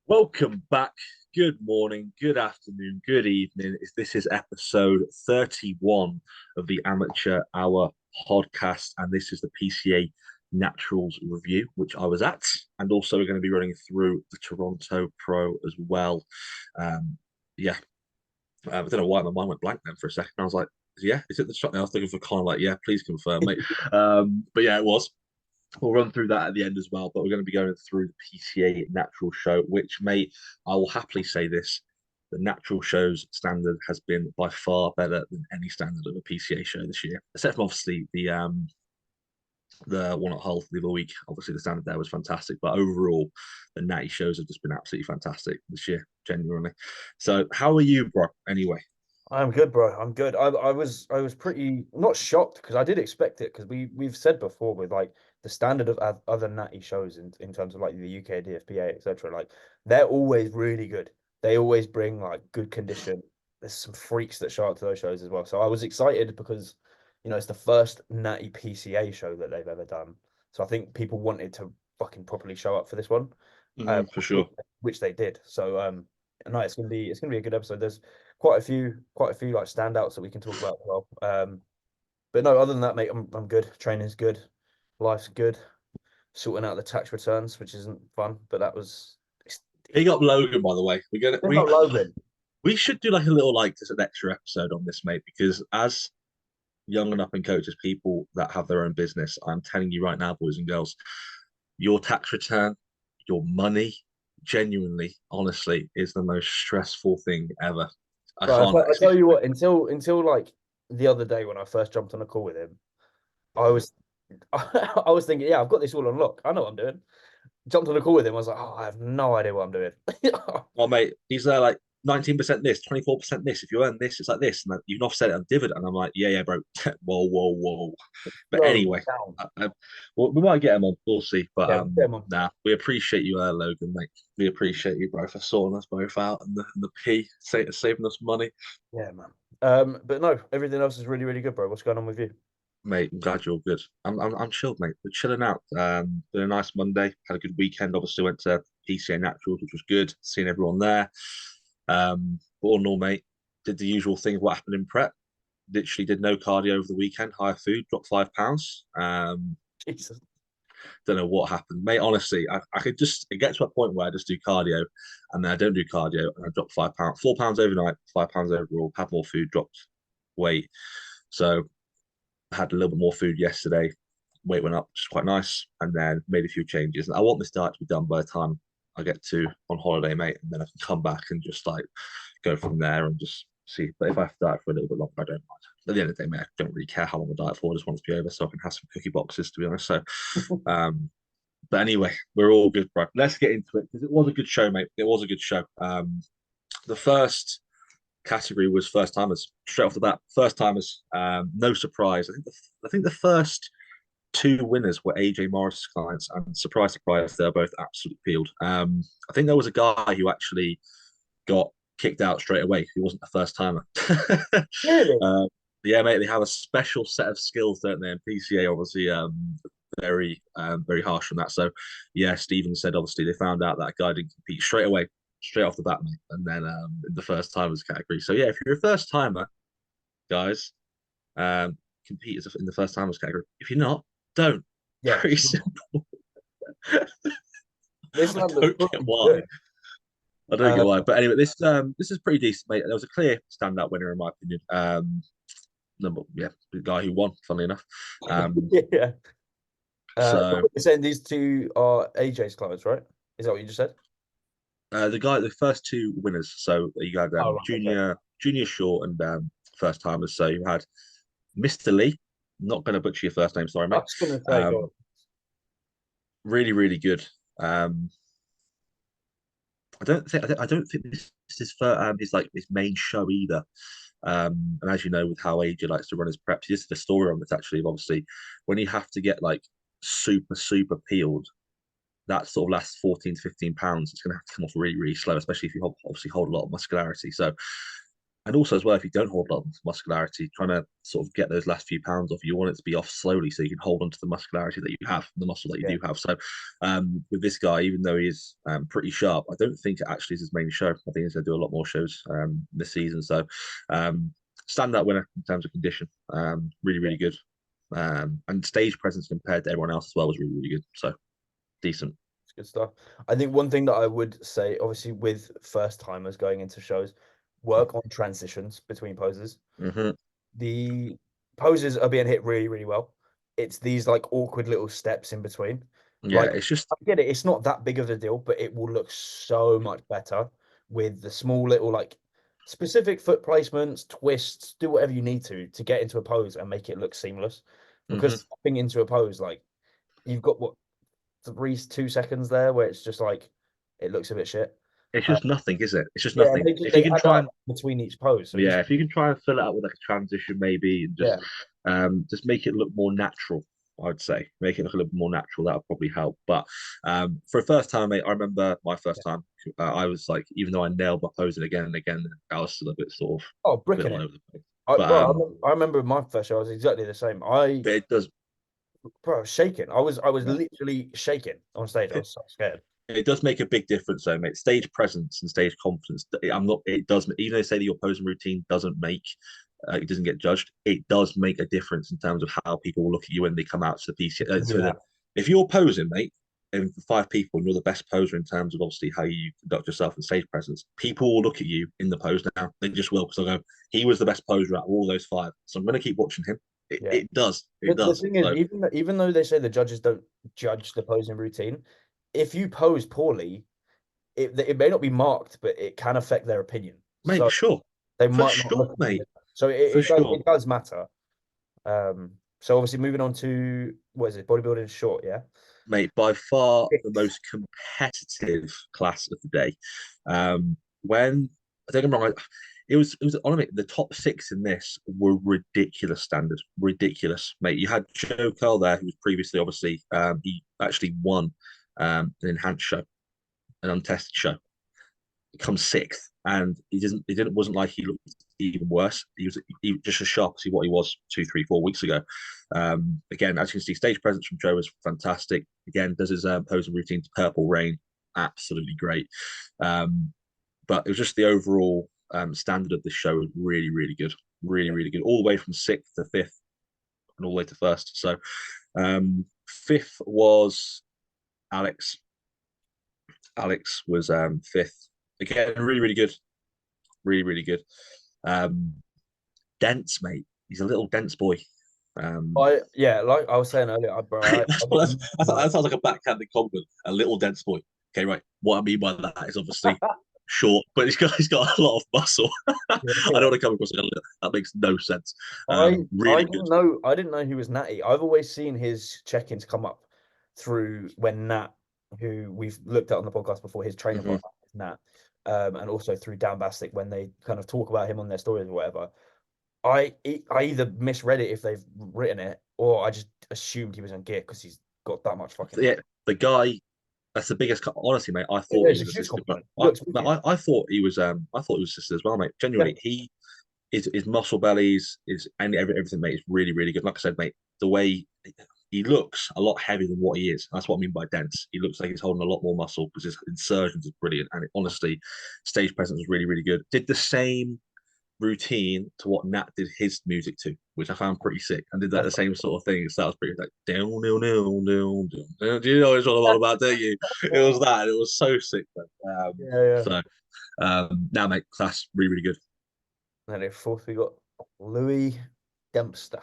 Welcome back. Good morning, good afternoon, good evening. This is episode 31 of the Amateur Hour podcast, and this is the PCA Naturals review, which I was at, and also we're going to be running through the Toronto Pro as well. Um, yeah, I don't know why my mind went blank then for a second. I was like, yeah, is it the shot now? I was looking for Colin, like, yeah, please confirm, mate. But yeah, it was. We'll run through that at the end as well, but we're going to be going through the PCA Natural Show, which, mate, I will happily say this: the Natural Show's standard has been by far better than any standard of a PCA show this year, except from obviously the one at Hull the other week. Obviously, the standard there was fantastic, but overall, the Natty shows have just been absolutely fantastic this year, genuinely. So, how are you, bro? Anyway, I'm good, bro. I'm good. I was pretty not shocked because I did expect it because we've said before with like the standard of other natty shows in terms of like the UK DFPA etc. Like they're always really good. They always bring like good condition. There's some freaks that show up to those shows as well. So I was excited because it's the first natty PCA show that they've ever done. So I think people wanted to fucking properly show up for this one, for sure. which they did. So no, it's gonna be a good episode. There's quite a few like standouts that we can talk about as well. But no, other than that, mate, I'm good. Training's good, life's good. Sorting out the tax returns, which isn't fun, but it's Big up Logan, by the way. We're gonna been not Logan. we should do like a little like just an extra episode on this, mate, because as young and up and coaches, people that have their own business, I'm telling you right now, boys and girls, your tax return, your money, genuinely, honestly, is the most stressful thing ever. I Bro, can't I tell actually. you what, until like the other day when I first jumped on a call with him, I was I was thinking, yeah, I've got this all on lock. I know what I'm doing. Jumped on a call with him, I was like, oh, I have no idea what I'm doing. Oh, mate, he's there like 19% this, 24% this. If you earn this, it's like this. And you can offset it on dividend. And I'm like, yeah, bro. Whoa, whoa, whoa. But Bro, anyway, down. well, we might get him on. We'll see. But Yeah, come on. nah, we appreciate you, Logan, mate. We appreciate you, bro, for sorting us both out and the P, saving us money. Yeah, man. But no, everything else is really, really good, bro. What's going on with you? Mate, I'm glad you're good. I'm chilled, mate. We're chilling out. Been a nice Monday. Had a good weekend. Obviously went to PCA Naturals, which was good. Seeing everyone there. But all in all, mate, did the usual thing. What happened in prep? Literally did no cardio over the weekend. Higher food, dropped 5 pounds. Jesus. Don't know what happened, mate. Honestly, I could just it gets to a point where I just do cardio, and then I don't do cardio, and I drop 5 pounds, 4 pounds overnight, 5 pounds overall. Had more food, dropped weight. So had a little bit more food yesterday. Weight went up, which is quite nice, and then made a few changes. And I want this diet to be done by the time I get to on holiday, mate, and then I can come back and just like go from there and just see. But if I have to diet for a little bit longer, I don't mind. At the end of the day, mate, I don't really care how long I diet for. I just want it to be over so I can have some cookie boxes, to be honest. So, um, but anyway, we're all good, bro. Let's get into it because it was a good show, mate. It was a good show. The first category was first timers straight off the bat. First timers, no surprise. I think the first two winners were AJ Morris clients, and surprise, surprise, they're both absolutely peeled. I think there was a guy who actually got kicked out straight away. He wasn't a first timer. Really? uh, yeah, mate, they have a special set of skills, don't they? And PCA obviously very harsh on that. So yeah, Stephen said obviously they found out that guy didn't compete straight away, straight off the bat, mate, and then in the first timers category. So yeah, if you're a first timer, guys, compete in the first timers category. If you're not, don't. Yeah. Very simple. This I man looks don't get pretty why. good. I don't get Uh, why. But anyway, this is pretty decent, mate. There was a clear standout winner in my opinion. Number yeah, the guy who won, funnily enough. Um, yeah. But so you're saying these two are AJ's clients, right? Is that what you just said? the first two winners. So you had Oh, right. Okay. junior short and first timers. So you had Mr. Lee. Not going to butcher your first name, sorry, I mate. was gonna say, Um, God. really, really good. I don't think this is for his like his main show either. And as you know, with how AJ likes to run his preps, this is the story on this actually. Obviously, when you have to get like super peeled, that sort of last 14 to 15 pounds, it's going to have to come off really, really slow, especially if you obviously hold a lot of muscularity. So And also as well, if you don't hold on to muscularity, trying to sort of get those last few pounds off, you want it to be off slowly so you can hold on to the muscularity that you have, the muscle that you Yeah. do have. So with this guy, even though he is pretty sharp, I don't think it actually is his main show. I think he's going to do a lot more shows this season. So standout winner in terms of condition, really, Yeah. really good. And stage presence compared to everyone else as well was really, really good. So decent. It's good stuff. I think one thing that I would say, obviously, with first timers going into shows, work on transitions between poses. Hmm. The poses are being hit really, really well. It's these like awkward little steps in between. Yeah, Like, it's just I get it, it's not that big of a deal, but it will look so much better with the small little like specific foot placements, twists, do whatever you need to get into a pose and make it look seamless. mhm. Because stepping into a pose, like you've got what 2 seconds there where it's just like it looks a bit shit. It's Uh, just nothing, is it? It's just yeah, and nothing. If you they can add try up and between each pose, so it just yeah, if you can try and fill it out with like a transition maybe and yeah, just make it look more natural, I'd say. Make it look a little bit more natural, that would probably help. But for a first time, mate, I remember my first yeah. time, I was like, even though I nailed my posing again and again, I was still a bit sort of Oh, a bit bricking all it. over the place. I, But bro, I remember my first show. I was exactly the same. it does Bro, I was shaking. I was yeah. literally shaking on stage. I It, was so scared. it does make a big difference though, mate. Stage presence and stage confidence. I'm not. It does. Even though they say that your posing routine doesn't make, it doesn't get judged. It does make a difference in terms of how people will look at you when they come out to the PC. Yeah, If you're posing, mate, and for five people, and you're the best poser in terms of obviously how you conduct yourself in stage presence, people will look at you in the pose now. They just will because they'll go, he was the best poser out of all those five, so I'm going to keep watching him. It, yeah. it does. It The does. thing is, So, even though they say the judges don't judge the posing routine, if you pose poorly, it may not be marked, but it can affect their opinion. mate, So sure, they for might not look sure, at you. mate, So for sure. it does matter. So obviously moving on to what is it? Bodybuilding short, yeah. Mate, by far the Six. most competitive class of the day. When I don't get me wrong, it was honestly the top six in this were ridiculous standard, ridiculous, mate. You had Joe Curl there, who was previously obviously he actually won an enhanced show, an untested show. He comes sixth, and he didn't wasn't like he looked even worse. He just as sharp as what he was 2, 3, 4 weeks ago. Again, as you can see, stage presence from Joe was fantastic. Again, does his posing routine to Purple Rain, absolutely great. But it was just the overall standard of this show was really, really good, really, Yeah. really good, all the way from sixth to fifth and all the way to first. So fifth was Alex. Alex was fifth. Again, really, really good, really, really good. Um, dense, mate. He's a little dense boy. Yeah, like I was saying earlier, bro, That sounds like a backhanded compliment. A little dense boy. Okay, right. What I mean by that is obviously short, but he's got a lot of muscle. I yeah, don't yeah. want to come across like that makes no sense. I Really good. didn't know he was natty. I've always seen his check-ins come up through when Nat, who we've looked at on the podcast before, his trainer Hmm. partner is Nat, and also through Dan Bastic when they kind of talk about him on their stories or whatever. I either misread it if they've written it, or I just assumed he was on gear because he's got that much fucking Yeah, muscle. the guy. That's the biggest. Honestly, mate, I Yeah, thought he it's a was huge assisted, but compliment. Looks wicked. I thought he was. I thought he was assisted as well, mate. Yeah, Genuinely, his muscle bellies is and everything, mate, is really, really good. Like I said, mate, the way he looks a lot heavier than what he is. That's what I mean by dense. He looks like he's holding a lot more muscle because his insertions is brilliant. And honestly, stage presence was really, really good. Did the same routine to what Nat did his music to, which I found pretty sick. And did that that's the same sort of thing. So that was pretty like down, down, down, down, down. Do you know what it's all about, don't you? It was that. It was so sick, man. yeah, yeah. So now, mate, class really, really good. And then in fourth we got Louis Dempster.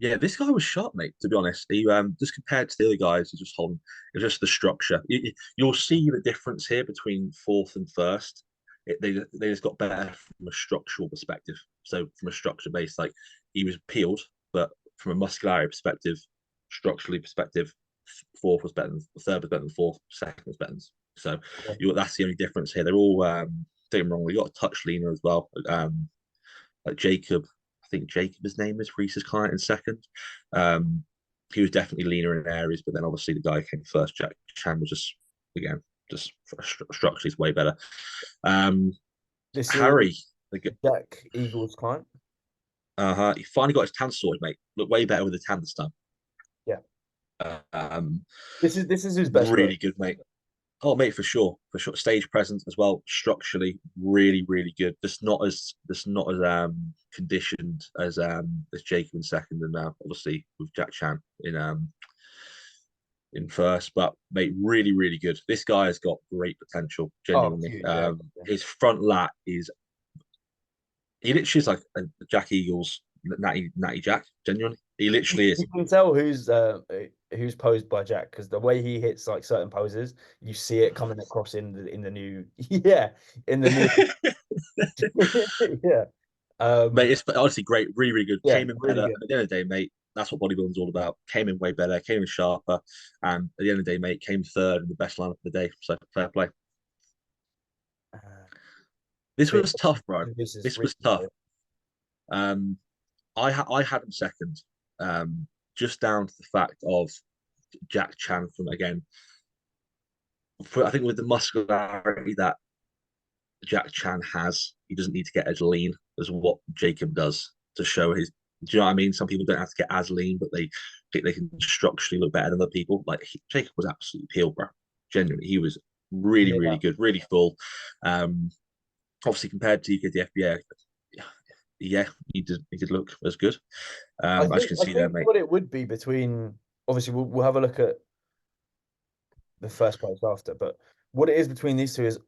Yeah, this guy was sharp, mate. To be honest, he just compared to the other guys, he's just holding. It's just the structure. You'll see the difference here between fourth and first. They just got better from a structural perspective. So from a structure base, like he was peeled, but from a muscularity perspective, structurally perspective, fourth was better than third was better than fourth, second was better than. So that's the only difference here. They're all don't get me wrong. We got a touch leaner as well. Like Jacob, I think Jacob, his name is Reese's client in second. Um, he was definitely leaner in areas, but then obviously the guy who came first, Jack Chan, was just again just structurally way better. This is Harry. Jack Eagles client. Uh-huh. He finally got his tan sorted, mate. Look way better with the tan this time. Yeah, Um, this is his best look. really good, mate. Oh, mate, for sure, for sure. Stage presence as well, structurally, really, really good. Just not as conditioned as Jacob in second, and obviously with Jack Chan in first. But mate, really, really good. This guy has got great potential, Oh, genuinely. huge, yeah. Yeah. His front lat is he literally is like a Jack Eagles, Natty Jack. Genuinely, he literally is. You can tell who's posed by Jack because the way he hits like certain poses, you see it coming across in the new yeah in the new yeah Mate, it's honestly great, really, really good. yeah Came in really better. And good. at the end of the day, mate, that's what bodybuilding's all about. Came in way better, came in sharper, and at the end of the day, mate, came third in the best lineup of the day. So fair play. Uh, This but was tough, bro. this is This was freaking tough. good. Um, I had him second, just down to the fact of Jack Chan from again. I think with the muscularity that Jack Chan has, he doesn't need to get as lean as what Jacob does to show his. Do you know what I mean? Some people don't have to get as lean, but they think they can structurally look better than other people. Like Jacob was absolutely peeled, bro. Genuinely, he was really, really Yeah, good, really full. Um, Obviously compared to UK FBA, yeah, he did look as good. As you can I see there, think mate. what it would be between obviously we'll have a look at the first place after, but what it is between these two is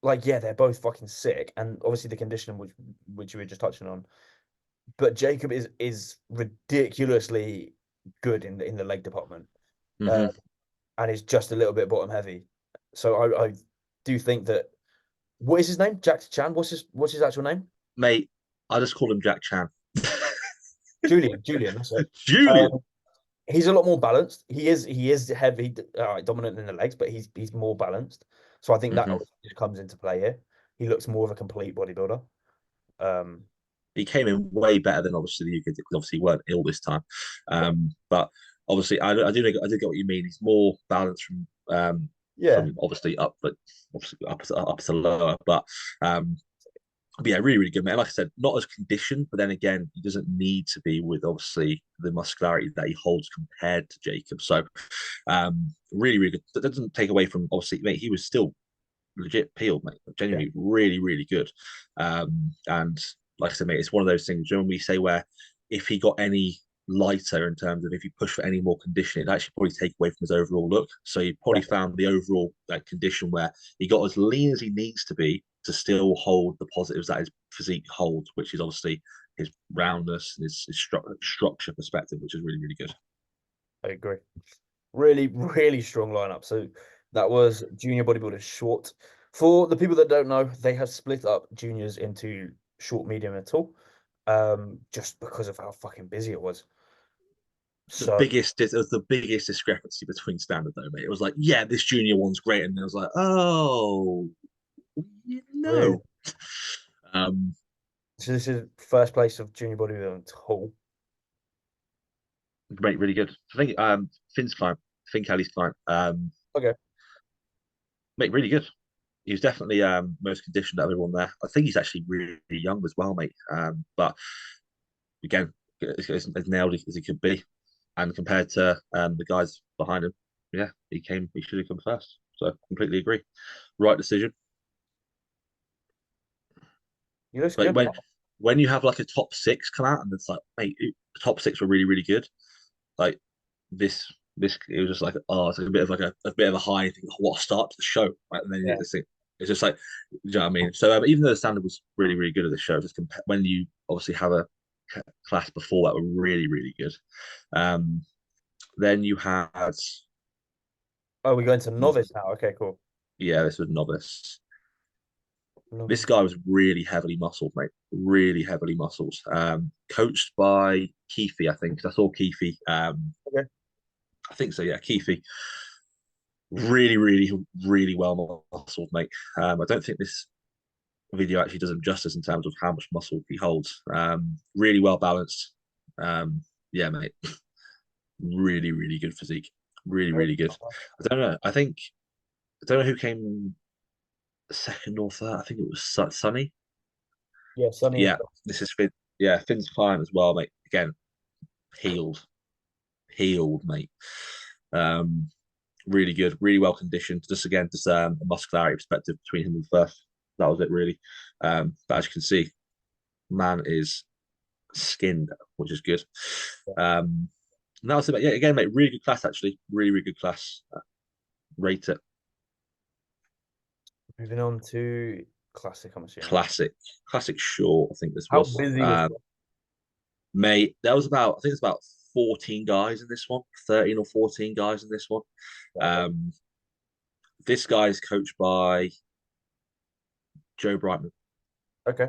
like yeah they're both fucking sick and obviously the condition which you were just touching on. But Jacob is ridiculously good in the leg department, uh, Hmm. and is just a little bit bottom heavy. So I do think that what is his name? Jack Chan. What's his actual name? Mate, I just call him Jack Chan. Julian. Julian. That's it. Julian. He's a lot more balanced. He is heavy, dominant in the legs, but he's more balanced. So I think that Hmm. just comes into play here. He looks more of a complete bodybuilder. Um, He came in way better than obviously the UK did because obviously he weren't ill this time. But obviously, I do get what you mean. He's more balanced yeah, from obviously up, but obviously up to lower. Um, but yeah, really, really good, man. Like I said, not as conditioned, but then again, he doesn't need to be with obviously the muscularity that he holds compared to Jacob. So, really, really good. That doesn't take away from obviously, mate. He was still legit peeled, mate. yeah, Genuinely, really, really good. And like I said, mate, it's one of those things. When we say where if he got any lighter in terms of if he pushed for any more conditioning, it actually probably take away from his overall look. So he probably definitely. found the overall condition where he got as lean as he needs to be to still hold the positives that his physique holds, which is obviously his roundness and his structure perspective, which is really, really good. I agree. Really, really strong lineup. So that was junior bodybuilders short. For the people that don't know, they have split up juniors into short, medium, and tall, just because of how fucking busy it was. So It was the biggest discrepancy between standard though, mate. It was like, yeah, this junior one's great, and it was like, oh, you really, know, um, so this is first place of junior bodybuilding and tall. mate, really good. I think Finn's client, Finn Kelly's client, Okay, mate, really good. He was definitely most conditioned out of everyone there. I think he's actually really young as well, mate. But again, as nailed as he could be, and compared to the guys behind him, yeah, he should have come first. So completely agree. Right decision. he looks But good. when you have like a top six come out and it's like, mate, the top six were really, really good. Like this it was just like it's like a bit of a high thing. What a start to the show, right? And then Yeah, it's just like, you know what I mean? So even though the standard was really, really good at the show, just when you obviously have a class before that were really, really good. Um, then you had, oh, we're going to novice now. Okay, cool. yeah, this was novice. This Novice. guy was really heavily muscled, mate. Really heavily muscled. Coached by Keefe, I think. 'Cause I saw Keefe. Okay. I think so. Yeah, Keefe. Really, really, really well muscled, mate. I don't think this video actually does him justice in terms of how much muscle he holds. Really well balanced. Yeah, mate. Really, really good physique. Really, Great. really good. I don't know. I don't know who came second or third. I think it was Sunny. Yeah, Sonny and Yeah, this is Finn. Yeah, Finn's client as well, mate. Again, healed, healed, mate. Um, really good, really well conditioned. Just again, just a muscularity perspective between him and first. That was it, really. But as you can see, man is skinned, which is good. Um, and that was about, yeah, again, mate, really good class, actually. Really, really good class. Rate it. moving on to classic, I'm assuming. Classic. Classic short, I think this How was. busy was it? Mate, there was about, I think it's about 14 guys in this one, 13 or 14 guys in this one. Yeah, but Um, this guy is coached by Joe Brightman, okay.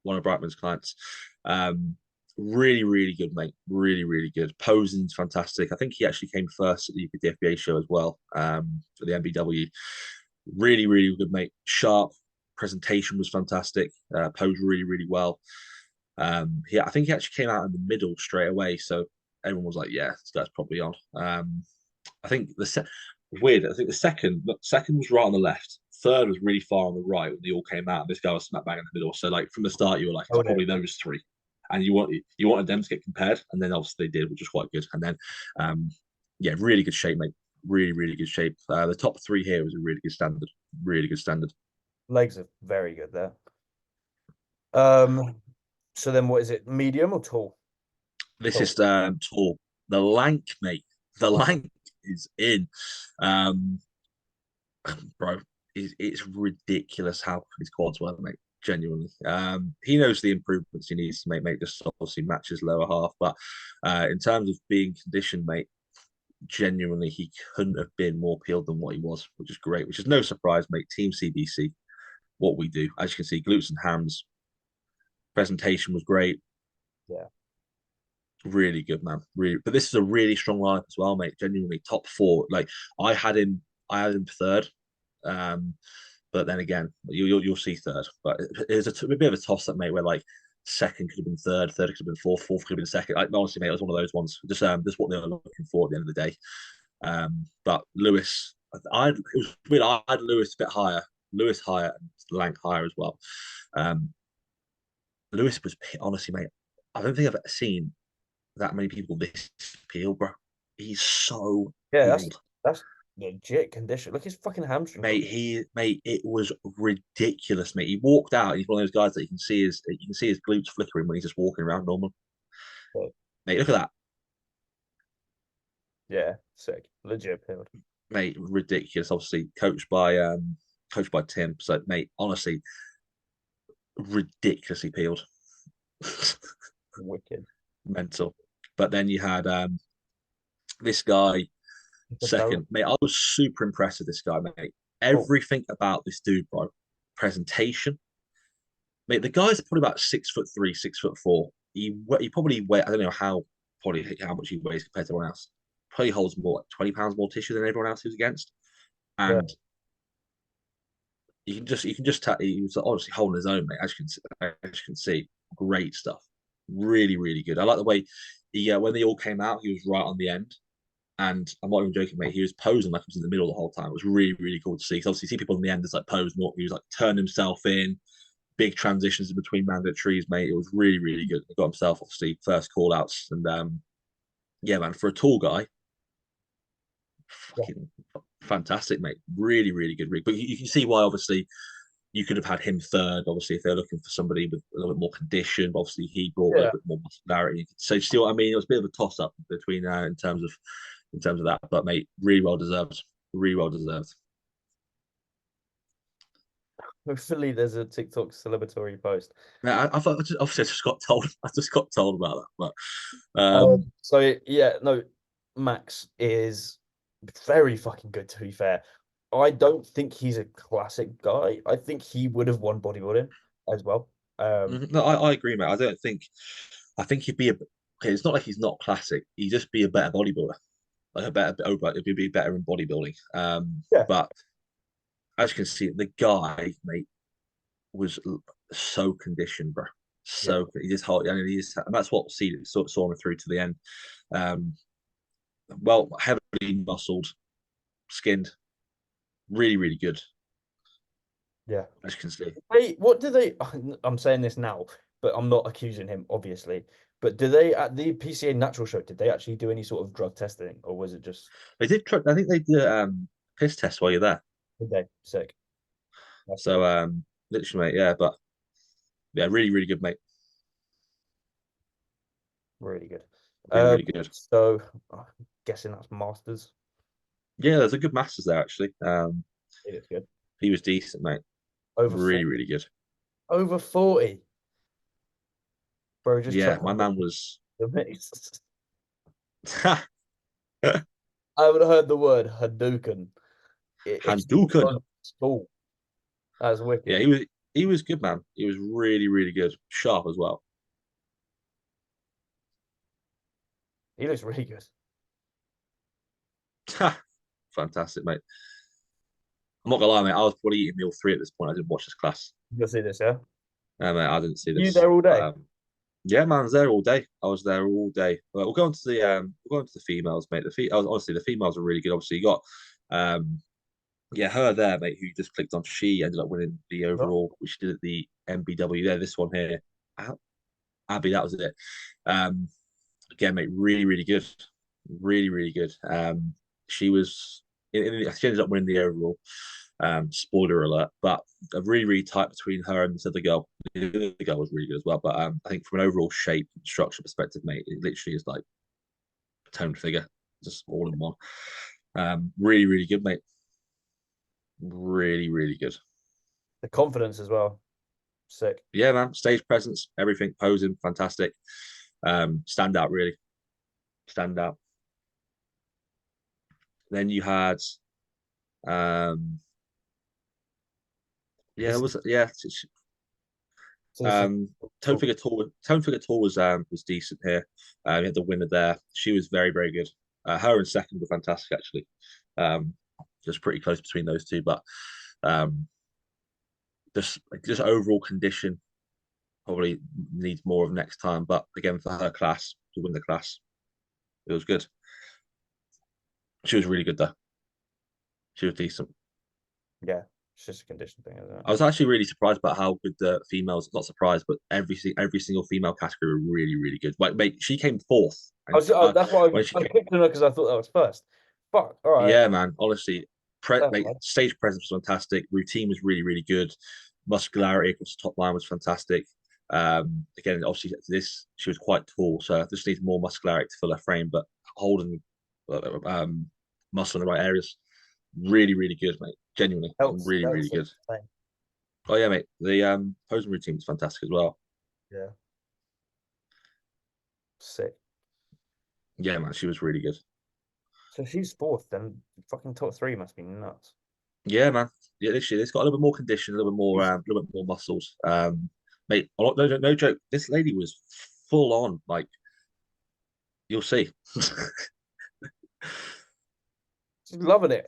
one of Brightman's clients. Um, really, really good, mate. Really, really good. Posing's fantastic. I think he actually came first at the DFBA show as well, for the MBW. Really, really good, mate. Sharp. Presentation was fantastic. Posed really, really well. I think he actually came out in the middle straight away, so everyone was like, "Yeah, this guy's probably on." I think weird. I think the second was right on the left. Third was really far on the right when they all came out. And this guy was smack bang in the middle. So like from the start, you were like, "It's Oh, probably those three," and you wanted them to get compared, and then obviously they did, which was quite good. And then, um, yeah, really good shape, mate. Really, really good shape. The top three here was a really good standard. Really good standard. legs are very good there. Um, so then what is it? Medium or tall? This Tall. is tall. The lank, mate. The Wow. lank is in. Um, bro, it's ridiculous how his quads work, mate. Genuinely, he knows the improvements he needs to make. Mate, just obviously matches lower half, but in terms of being conditioned, mate, genuinely he couldn't have been more peeled than what he was, which is great. Which is no surprise, mate. Team CBC, what we do, as you can see, glutes and hams. Presentation was great. Yeah. Really good, man. Really, but this is a really strong lineup as well, mate. Genuinely top four. Like I had him, I had him third. Um, but then again, you'll see third. But it's a bit of a toss up, mate. Where like second could have been third, third could have been fourth, fourth could have been second. Like honestly, mate, it was one of those ones. Just what they were looking for at the end of the day. But Lewis, it was weird. I had Lewis a bit higher, Lewis higher, and Lank higher as well. Um, Lewis was honestly, mate. I don't think I've ever seen that many people this peeled, bro. He's so Yeah, peeled. that's legit condition. Look, his fucking hamstring. Mate, it was ridiculous, mate. He walked out. He's one of those guys that you can see his glutes flickering when he's just walking around normal. Mate, look at that, Yeah, sick. Legit peeled. mate. Ridiculous. Obviously, coached by Tim. So, mate, honestly, ridiculously peeled, Wicked. mental. But then you had this guy The barrel. second, mate. I was super impressed with this guy, mate. Oh, Everything about this dude, bro. Presentation, mate. The guy's probably about 6'3", 6'4". He probably weigh I don't know how much he weighs compared to everyone else. Probably holds more like 20 pounds more tissue than everyone else he was against, yeah. and you can just tell he was honestly holding his own, mate. As you can see, great stuff. Really, really good. I like the way when they all came out, he was right on the end. And I'm not even joking, mate. He was posing like he was in the middle the whole time. It was really, really cool to see. Because obviously, you see people in the end that's like posing, he was like turned himself in, big transitions in between mandatories, mate. It was really, really good. He got himself obviously first call outs. And yeah, man, for a tall guy, Yeah. fucking fantastic, mate. Really, really good rig. But you can see why obviously you could have had him third, obviously, if they're looking for somebody with a little bit more condition. But obviously, he brought a Yeah. little bit more muscularity. So, you see what I mean? It was a bit of a toss up between in terms of that. But mate, really well deserved. Really well deserved. Hopefully there's a TikTok celebratory post. Now, I thought obviously I just got told. I just got told about that. But So yeah, no, Max is very fucking good to be fair. I don't think he's a classic guy. I think he would have won bodybuilding as well. no, I agree, mate. I think he'd be okay. It's not like he's not classic. He'd just be a better bodybuilder, like a better He'd be better in bodybuilding. Yeah, But as you can see, the guy, mate, was so conditioned, bro. yeah. So he just hold, and and that's what saw him through to the end. Um, well, heavily muscled, skinned, really, really good. Yeah. as you can see. What do they? I'm saying this now, but I'm not accusing him, obviously. But do they at the PCA Natural Show? Did they actually do any sort of drug testing, or was it just They did try, I think they did piss test while you're there. did they sick? That's So good. literally, mate, yeah, but yeah, really, really good, mate. Really good. Really, Um, really good. so I'm guessing that's Masters. Yeah, there's a good masters there actually. It is good. He was decent, mate. Over Really, 40. really good. Over 40. Bro, just Yeah, chuck my man was the mix. I haven't heard the word Hadouken. It's Hadouken. school. That's Yeah, wicked. he was good, man. He was really, really good. Sharp as well. He looks really good. Fantastic, mate. I'm not gonna lie, mate. I was probably eating meal three at this point. I didn't watch this class. You'll see this, yeah? Mate, I didn't see You this. there all But day? yeah, man, I was there all day. I was there all day. But we'll go into the females, mate. Honestly, the females are really good. Obviously, you got yeah, her there, mate, who you just clicked on. She ended up winning the What? overall, which she did at the MBW there. This one here, Abby, that was it. Um, again, mate, really, really good, really, really good. She was, she ended up winning the overall. Spoiler alert, but a really, really tight between her and this other girl. The other girl was really good as well. But I think from an overall shape and structure perspective, mate, it literally is like a toned figure, just all in one. Really, really good, mate. Really, really good. The confidence as well. Sick. Yeah, man. Stage presence, everything, posing, fantastic. Stand out, really. Stand out. Then you had um yeah, it This is was yeah. this is cool. Tone Figure Tour was decent here. You had the winner there. She was very, very good. Her and second were fantastic actually. Um, just pretty close between those two, but um, just overall condition probably needs more of next time. But again, for her class to win the class, it was good. She was really good though. She was decent. Yeah, it's just a condition thing, isn't it? I was actually really surprised about how good the females. Not surprised, but every single female category were really, really good. Like, mate, she came fourth, and That's why when she I came, clicked on her because I thought that was first. Fuck. All right. yeah, man, honestly, That's mate, fine. stage presence was fantastic. Routine was really, really good. Muscularity across the top line was fantastic. Again, obviously, she was quite tall, so just needs more muscularity to fill her frame, but holding muscle in the right areas, really, really good, mate. Genuinely, really, really Helps good. insane. Oh yeah, mate. The posing routine was fantastic as well. Yeah. Sick. Yeah, man, she was really good. So she's fourth, then fucking top three must be nuts. Yeah, man. Yeah, literally, it's got a little bit more condition, a little bit more muscles. Mate, no joke. This lady was full on. Like you'll see, She's loving it.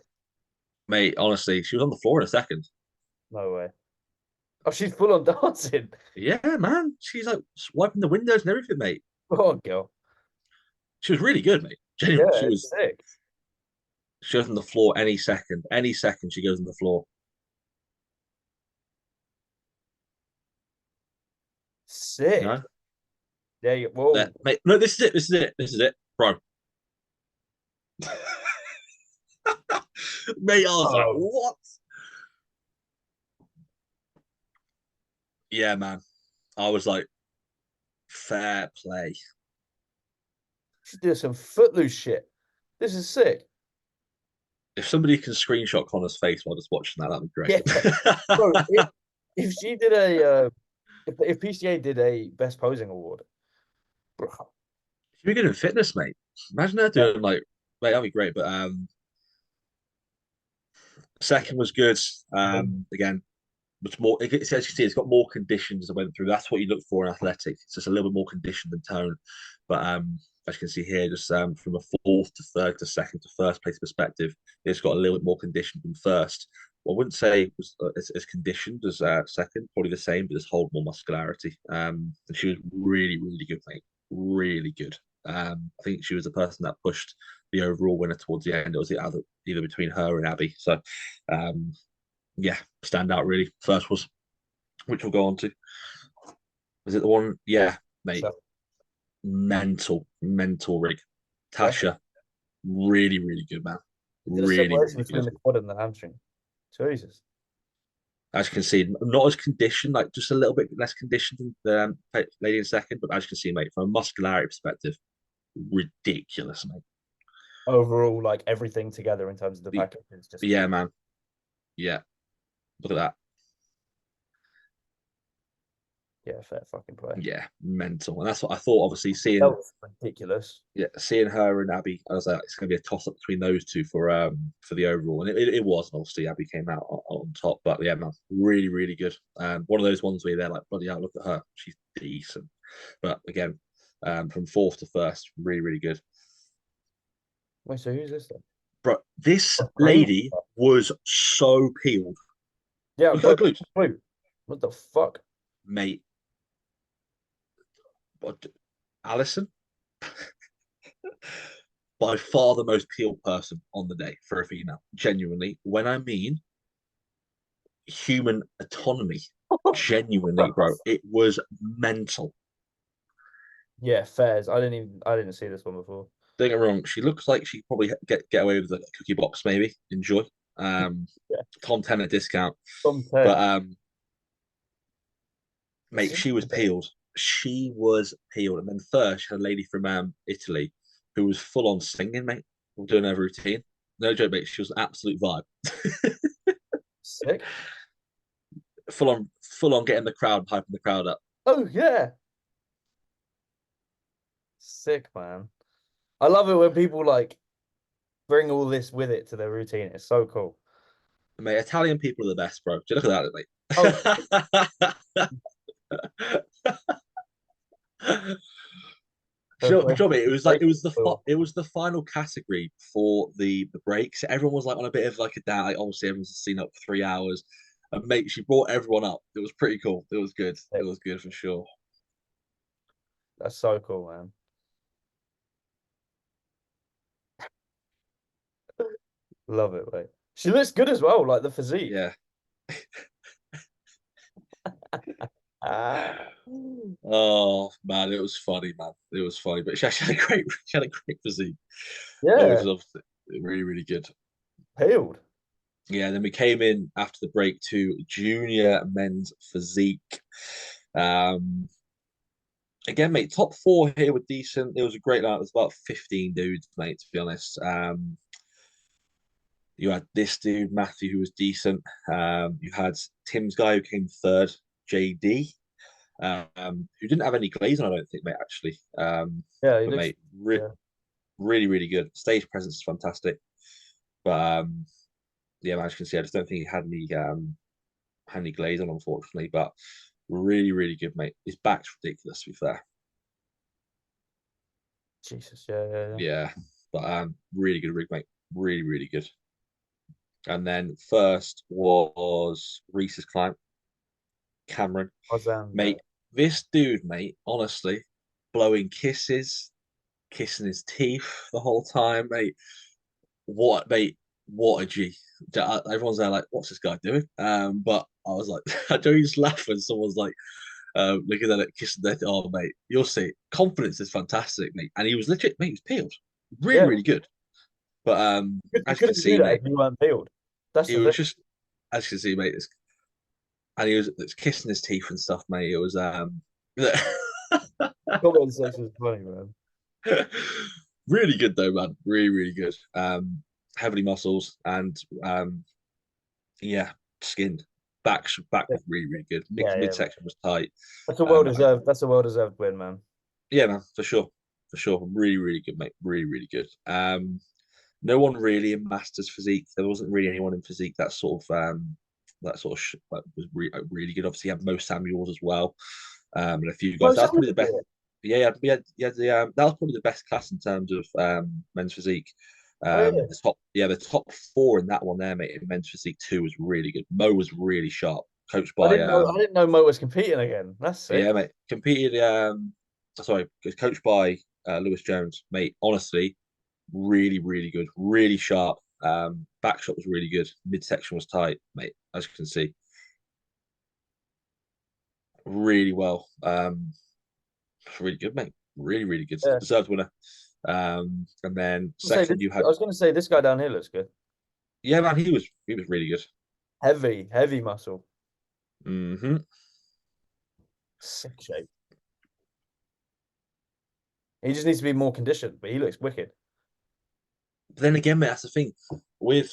mate. Honestly, she was on the floor in a second. No way. Oh, she's full on dancing. Yeah, man. She's like wiping the windows and everything, mate. Oh, girl. She was really good, mate. Genuinely, Yeah, it's sick. she was on the floor any second. Any second she goes on the floor. Sick. No, Yeah, whoa. mate. No, this is it. This is it. This is it, bro. Mate, I was like, Oh, what? Yeah, man. I was like, fair play. she's doing some footloose shit. This is sick. If somebody can screenshot Connor's face while just watching that, that'd be Yeah, great. bro. If she did if PCA did a best posing award, bro, She'd be good in fitness, mate. Imagine her yeah, doing like, mate, that'd be great. But second was good. Again, much more. As you can see, it's got more conditions as I went through. That's what you look for in athletic. It's just a little bit more condition than tone. But as you can see here, just from a fourth to third to second to first place perspective, it's got a little bit more condition than first. Well, I wouldn't say it was as conditioned as second, probably the same, but just hold more muscularity. And she was really, really good, mate. Really good. I think she was the person that pushed the overall winner towards the end. It was either between her and Abby. So, um, Yeah, stand out really. First was, which we'll go on to. Was it the one? Yeah, mate. So, Mental rig. yeah. Tasha, really, really good, man. He did a Really, separation really between good. the quad and the hamstring. Jesus. As you can see, not as conditioned, like just a little bit less conditioned than the lady in second, but as you can see, mate, from a muscularity perspective, ridiculous, mate. Overall, like everything together in terms of the But, package is just yeah, man. Yeah, look at that. yeah, fair fucking play. Yeah, mental. And that's what I thought. Obviously, That seeing was ridiculous. yeah, seeing her and Abby, I was like, it's going to be a toss up between those two for the overall, and it was. Obviously, Abby came out on top, but yeah, man, really, really good. One of those ones where they're like, bloody hell, look at her, she's decent. But again, from fourth to first, really, really good. Wait, so who's this then? But this Oh, green. lady was so peeled. Yeah, Look at her but glutes, wait, what the fuck? mate. But Alison, by far the most peeled person on the day for a female. Genuinely, when I mean human autonomy, genuinely, bro, it was mental. Yeah, fairs. I didn't see this one before. Don't get me wrong, she looks like she probably get away with a cookie box, maybe. Enjoy. Um, Yeah, Tom 10 at discount. Tom But 10. mate, she was peeled. She was peeled. And then third, she had a lady from Italy who was full on singing, mate, doing her routine. No joke, mate. She was an absolute vibe. Sick. Full on getting the crowd, hyping the crowd up. Oh yeah. Sick, man. I love it when people like bring all this with it to their routine. It's so cool. Mate, Italian people are the best, bro. Just look at Oh, that, mate. they're both Mate, it was like breaking the law. it was the final category for the breaks. Everyone was like on a bit of like a down. Like obviously everyone's seen up for 3 hours. And mate, she brought everyone up. It was pretty cool. It was good. It Sick. was good for sure. That's so cool, man. Love it, mate. She looks good as well, like the physique. Yeah. Ah. Oh man, it was funny, man. It was funny, but she had a she had a great physique, which Yeah, was obviously really, really good. peeled. Yeah, then we came in after the break to junior men's physique. Um, Again, mate, top four here were decent. It was a great night. It was about 15 dudes, mate, to be honest. You had this dude, Matthew, who was decent. You had Tim's guy who came third, JD, who didn't have any glaze on, I don't think, mate, actually. Yeah, he But, looks. mate, Yeah, really, really good. Stage presence is fantastic. But, yeah, man, as you can see, I just don't think he had any glaze on, unfortunately. But really, really good, mate. His back's ridiculous, to be fair. Jesus. Yeah, yeah, yeah. Yeah, but really good rig, mate. Really, really good. And then first was Reese's climb, Cameron. Ozan, Mate, this dude, mate, honestly, blowing kisses, kissing his teeth the whole time, mate. Mate, what a G. Everyone's there like, what's this guy doing? But I was like, I don't just laugh when someone's like, looking at it, kissing their, oh, mate, you'll see. Confidence is fantastic, mate. And he was legit, mate, he was peeled. Really, yeah. really good. But You as you can couldn't see, do that mate, if you weren't peeled. That's it the thing. was just, as you can see, mate, and he was kissing his teeth and stuff, mate. It was Comment section is funny, man. really good though, man. Really, really good. Heavily muscles and yeah, skinned. Back Yeah, was really, really good. yeah, yeah, man. Midsection was tight. That's a well But deserved. That's a well deserved win, man. yeah, man, for sure. For sure. Really, really good, mate. Really, really good. No one really in Masters physique. There wasn't really anyone in physique that was really good. Obviously, you had Mo Samuels as well, and a few guys. Most That was of probably the best. Yeah, that was probably the best class in terms of men's physique. Oh yeah. The top four in that one there, mate, in men's physique two was really good. Mo was really sharp, coached I by didn't know. I didn't know Mo was competing again. That's yeah, sick. mate, competed sorry, coached by Lewis Jones, mate. Honestly, really, really good, really sharp. Back shot was really good. Midsection was tight, mate. As you can see, really well. Really good, mate. Really, really good. Yeah. Deserved winner. And then Say second, this, you I had was going to say this guy down here looks good. yeah, man. He was really good. Heavy, heavy muscle. Hmm. Sick shape. He just needs to be more conditioned, but he looks wicked. But then again, mate, that's the thing with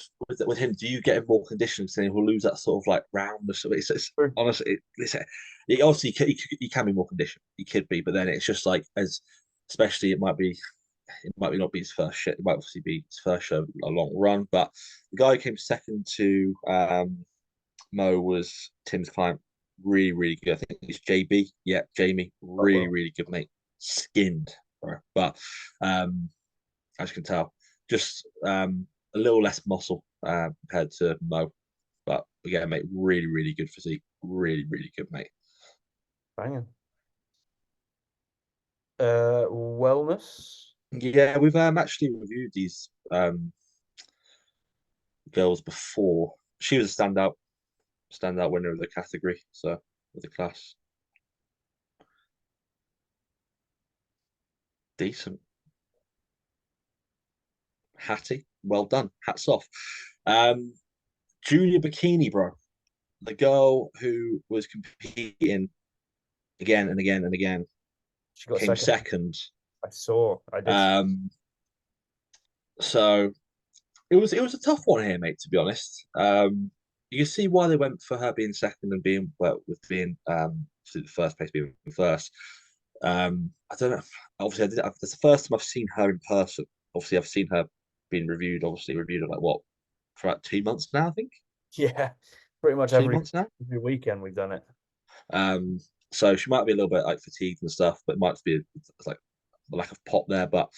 him. Do you get him more conditioning, saying he'll lose that sort of like roundness? It's True. honestly, obviously he can be more conditioned. He could be, but then it's just like as, especially it might not be his first shit. It might obviously be his first show, a long run. But the guy who came second to Mo was Tim's client. Really, really good. I think it's JB. Yeah, Jamie. Oh, Really, well. really good, mate. Skinned, bro. But as you can tell, just a little less muscle compared to Mo. But again, mate, really, really good physique. Really, really good, mate. Banging. Wellness. Yeah, we've actually reviewed these girls before. She was a standout winner of the category, so of the class. Decent. Hattie, well done. Hats off. Um, Junior Bikini, bro. The girl who was competing again and again and again She got came second. second. I saw. I did. Um, so it was a tough one here, mate. To be honest, you can see why they went for her being second and being well with being the first place being first. I don't know. Obviously, that's the first time I've seen her in person. Obviously, I've seen her being reviewed. Obviously, reviewed at like what for about 2 months now, I think. Yeah, pretty much Two months now. every weekend we've done it. Um, so she might be a little bit like fatigued and stuff, but it might be like a lack of pop there. But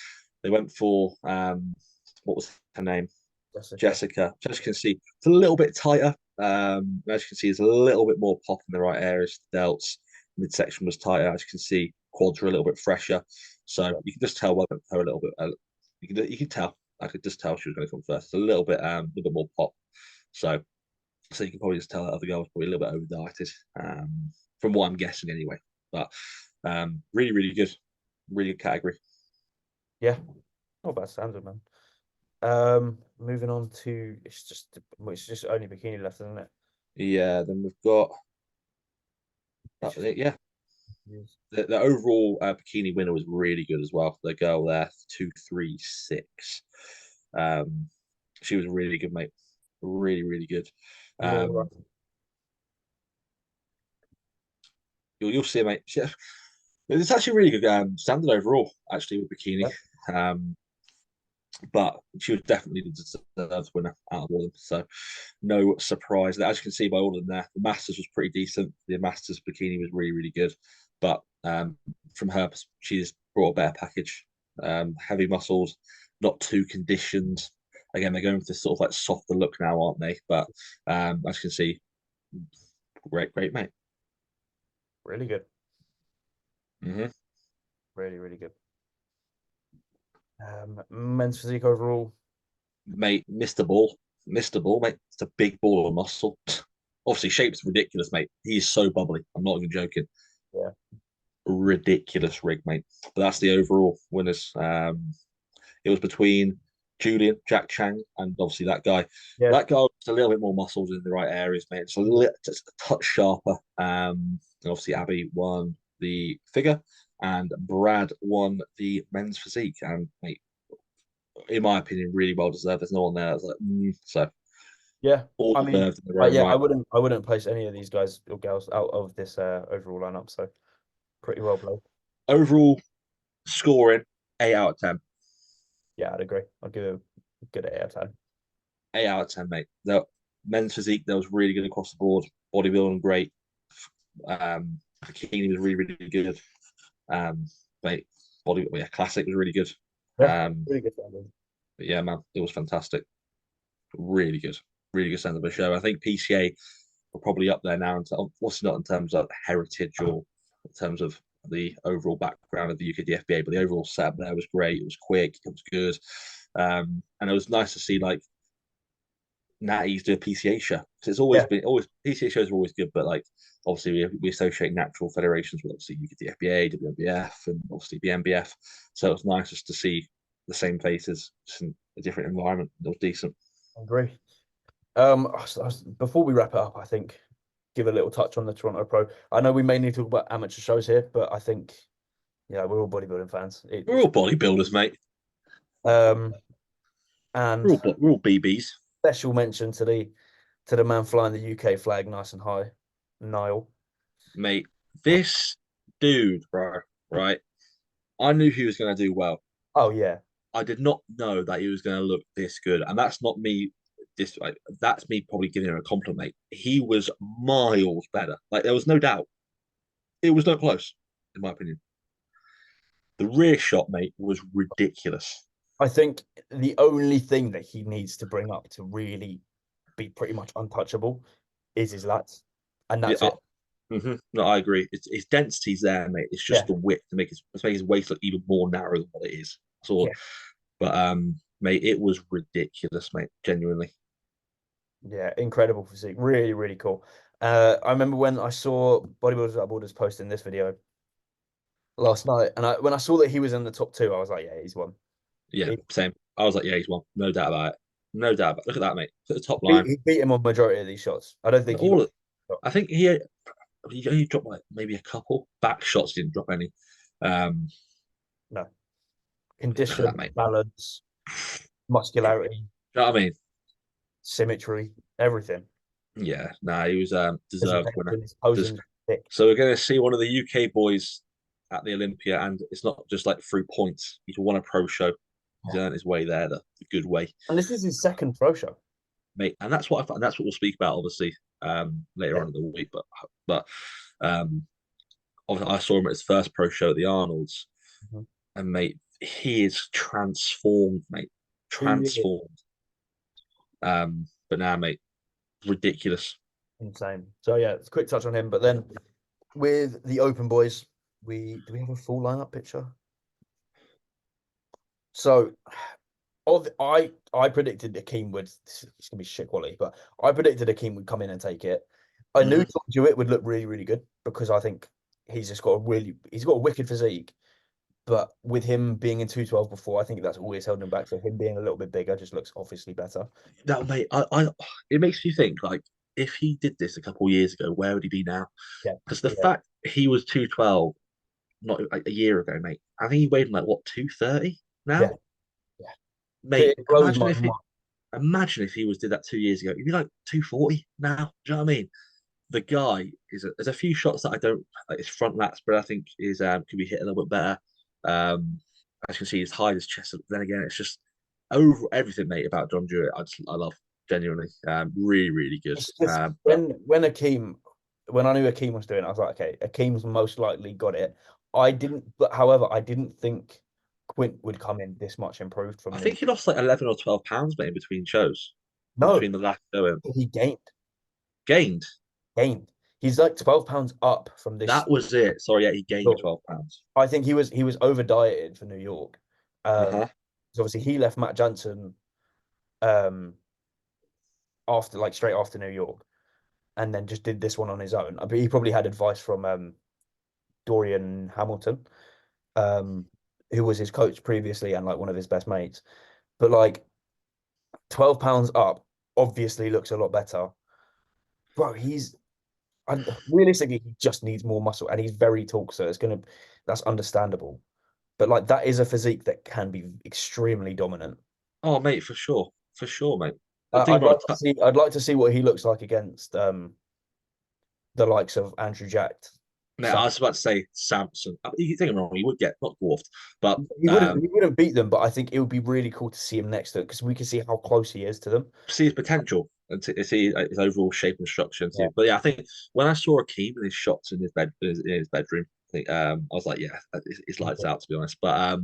they went for what was her name? Jessica. Jessica. As you can see, it's a little bit tighter. As you can see, there's a little bit more pop in the right areas. The delts, midsection was tighter. As you can see, quads are a little bit fresher. So Yeah. you can just tell why her a little bit. You can tell. I could just tell she was going to come first. It's a little bit more pop. So you can probably just tell that other girl was probably a little bit over dieted, from what I'm guessing anyway. But really, really good, really good category. Yeah. Not bad standard, man. Moving on to it's just only bikini left, isn't it? Yeah, then we've got It's that was just it. Yeah, yes. the overall bikini winner was really good as well. The girl there, 236. Um, she was really good, mate. Really, really good. Laura. Um, you'll see, mate. It's actually really good standard overall, actually, with bikini. Yeah. Um, but she was definitely the deserved winner out of all of them. So no surprise. As you can see by all of them there, the Masters was pretty decent. The Masters bikini was really, really good. But from her, she's brought a better package. Heavy muscles, not too conditioned. Again, they're going for this sort of like softer look now, aren't they? But as you can see, great, great, mate. Really good. Hmm. Really, really good. Men's physique overall. Mate, Mr. Ball, mate. It's a big ball of muscle. Obviously, shape's ridiculous, mate. He is so bubbly. I'm not even joking. Yeah. Ridiculous rig, mate. But that's the overall winners. It was between Julian, Jack Chang, and obviously that guy. Yeah. That guy was a little bit more muscles in the right areas, mate. It's just a touch sharper. And obviously Abby won the figure, and Brad won the men's physique. And mate, in my opinion, really well deserved. There's no one there that's like, so Yeah. all I mean, deserved in their own yeah, I right. wouldn't I wouldn't place any of these guys or girls out of this overall lineup, so pretty well played. Overall scoring, 8 out of 10. Yeah, I'd agree. I'll give it a good 8 out of 10. 8 out of 10, mate. The men's physique that was really good across the board. Bodybuilding, great. Bikini was really, really good. Mate, yeah, classic was really good. Yeah, Um, really good standard. but yeah, man, it was fantastic. Really good sense of a show. I think PCA are probably up there now. Obviously not in terms of heritage or in terms of the overall background of the UK DFBA, but the overall setup there was great. It was quick. It was good. And it was nice to see like Natty's do a PCA show. So it's Yeah, always PCA shows are always good, but like obviously we associate natural federations with obviously you get the FBA, WNBF, and obviously the NBF. So it's nice just to see the same faces just in a different environment. It was decent. I agree. Before we wrap it up, I think give a little touch on the Toronto Pro. I know we mainly talk about amateur shows here, but I think yeah, we're all bodybuilding fans. We're all bodybuilders, mate. Um, and We're all BBs, special mention to the man flying the UK flag nice and high, Niall. mate. This dude, bro, right? I knew he was going to do well. Oh yeah, I did not know that he was going to look this good, and that's not me. This like that's me probably giving him a compliment. He was miles better. Like there was no doubt. It was no close, in my opinion. The rear shot, mate, was ridiculous. I think the only thing that he needs to bring up to really be pretty much untouchable is his lats, and Yeah, that's it. no, I agree. It's his density's there, mate. It's Yeah, just the width to make his waist look even more narrow than what it is. That's all. yeah, But mate, it was ridiculous, mate. Genuinely. yeah. Incredible physique, really, really cool. I remember when I saw Bodybuilders Without Borders posting this video last night, and when I saw that he was in the top two, I was like, yeah, he's won. Yeah, He, same. I was like, yeah, he's won. No doubt about it. No doubt about it. Look at that, mate. Look at the top line. he beat him on majority of these shots. I don't think he All lost. of, I think he only dropped like maybe a couple back shots. Didn't drop any. Um, No. look at that, Condition, mate. balance, Yeah. muscularity, You know what I mean? symmetry, everything. Yeah. Nah, he was deserved winner. Presentation, his posing Des- was thick. so we're going to see one of the UK boys at the Olympia, and it's not just like through points. He's won a pro show. He's earned his way there the good way, And this is his second pro show. mate. And that's what that's what we'll speak about, obviously, later Yeah. on in the week. But um, obviously I saw him at his first pro show at the Arnold's, Mhm. and mate, he is transformed, mate, 2 years. transformed. But now, mate, ridiculous. Insane. So yeah, it's a quick touch on him. But then with the open boys, we do we have a full lineup picture? So I predicted Akeem would it's gonna be shit quality, but I predicted Akeem would come in and take it. I knew Mm-hmm. Tom Jewett would look really, really good because I think he's got a wicked physique. But with him being in 212 before, I think that's always held him back. So him being a little bit bigger just looks obviously better. That mate, it makes you think like if he did this a couple of years ago, where would he be now? Yeah, Because the yeah, fact he was 212 not like a year ago, mate. I think he weighed like what 230 yeah, now, yeah. mate. It blows my mind. Imagine if he was did that 2 years ago. He'd be like 240 now. Do you know what I mean? The guy there's a few shots that I don't like his front lat spread. I think is could be hit a little bit better. As you can see, his height, his chest. Then again, it's just over everything, mate, about John Jewett. I love genuinely. Really, really good. It's just But when I knew Akeem was doing it, I was like, okay, Akeem's most likely got it. I didn't, but however, I didn't think Quint would come in this much improved I from the think he lost like 11 or 12 pounds, mate, in between shows, in no, between the last show and he gained. gained. He's like 12 pounds up from this. That was it. Sorry, yeah, he gained Look, 12 pounds. I think he was over dieted for New York. Uh-huh. So obviously he left Matt Jansen um after like straight after New York and then just did this one on his own. But he probably had advice from Dorian Hamilton, um, who was his coach previously and like one of his best mates. But like 12 pounds up obviously looks a lot better. Bro, realistically he just needs more muscle and he's very tall, so that's understandable. But like that is a physique that can be extremely dominant. Oh, mate, for sure, mate. The thing about I'd like to see what he looks like against the likes of Andrew Jacked. mate, So I was about to say Samson. You think I'm wrong? He would get not dwarfed, but he wouldn't beat them, but I think it would be really cool to see him next to it because we can see how close he is to them. see his potential and to see his overall shape and structure. And Yeah. see, but yeah, I think when I saw Akeem and his shots in in his bedroom, I think I was like, yeah, it's lights out to be honest. But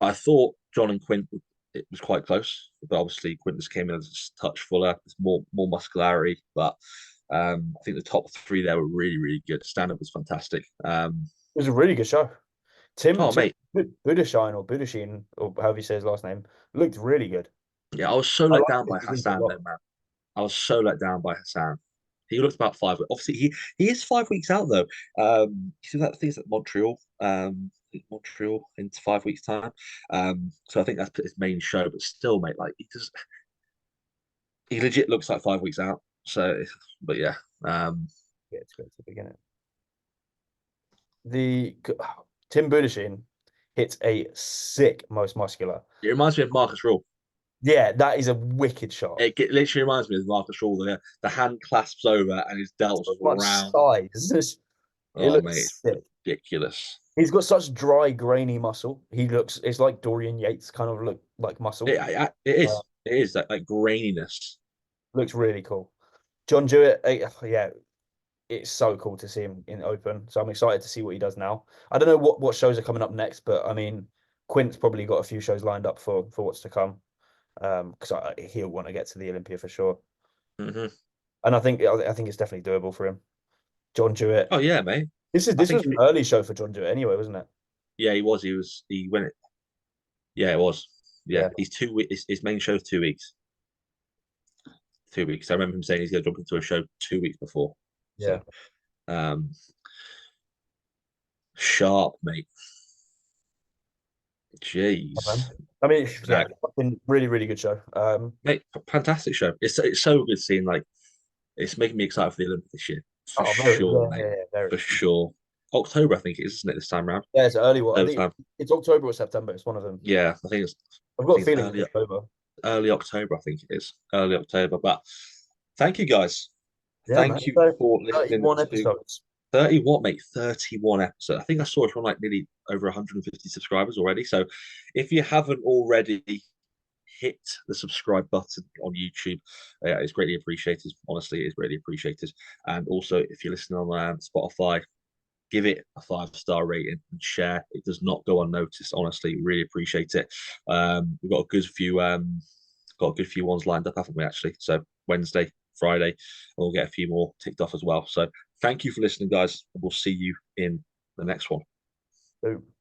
I thought John and Quint it was quite close, but obviously Quint just came in as a touch fuller, there's more muscularity, but. I think the top three there were really, really good. Stand up was fantastic. It was a really good show. Tim Oh, mate, Budashine or Budashin or however you say his last name looked really good. Yeah, I was so I let like down by his physique a Hassan lot. though, man. I was so let down by Hassan. He looked about 5 weeks. Obviously, he is 5 weeks out though. You see that things at Montreal, Montreal in 5 weeks' time. So I think that's his main show. But still, mate, like he legit looks like 5 weeks out. So, but yeah, Yeah, it's good to begin it. The Tim Budashin hits a sick most muscular. it reminds me of Marcus Raw. Yeah, that is a wicked shot. Literally reminds me of Marcus Raw. The hand clasps over and his delts So just much round. size. It Oh mate, looks sick. it's ridiculous. He's got such dry, grainy muscle. It's like Dorian Yates kind of look like muscle. It Uh, is. It is that like graininess. looks really cool. John Jewett, yeah, it's so cool to see him in open. So I'm excited to see what he does now. I don't know what shows are coming up next, but I mean, Quint's probably got a few shows lined up for what's to come. Because he'll want to get to the Olympia for sure. Hmm. And I think it's definitely doable for him. John Jewett. Oh yeah, mate. I This think was an early show for John Jewett anyway, wasn't it? yeah, he was. He went it. Yeah, it was. Yeah, Yeah, he's 2 weeks. His main show is 2 weeks. 2 weeks. I remember him saying he's going to jump into a show 2 weeks before. yeah. So, um, sharp, mate. Jeez. I mean, yeah, No, fucking really, really good show. mate, fantastic show. It's so good seeing like it's making me excited for the Olympics this year for Oh, very, sure, yeah, mate. yeah, yeah, very. For sure. October, I think it is, isn't it? This time round. Yeah, it's an early one. I October think time. it's October or September. It's one of them. Yeah, I've I got a think it's feeling it's October. early October. I think it is early October. But thank you guys. Yeah, man. Thank you So, for listening 31 to episodes. 30 what, mate? 31 episodes. I think I saw it's on like nearly over 150 subscribers already. So if you haven't already hit the subscribe button on YouTube, it's greatly appreciated. Honestly, it's greatly appreciated. And also, if you're listening on Spotify, give it a 5-star rating and share. It does not go unnoticed. Honestly, really appreciate it. We've got a good few ones lined up, haven't we? Actually, so Wednesday, Friday, we'll get a few more ticked off as well. So thank you for listening, guys. We'll see you in the next one. Boom.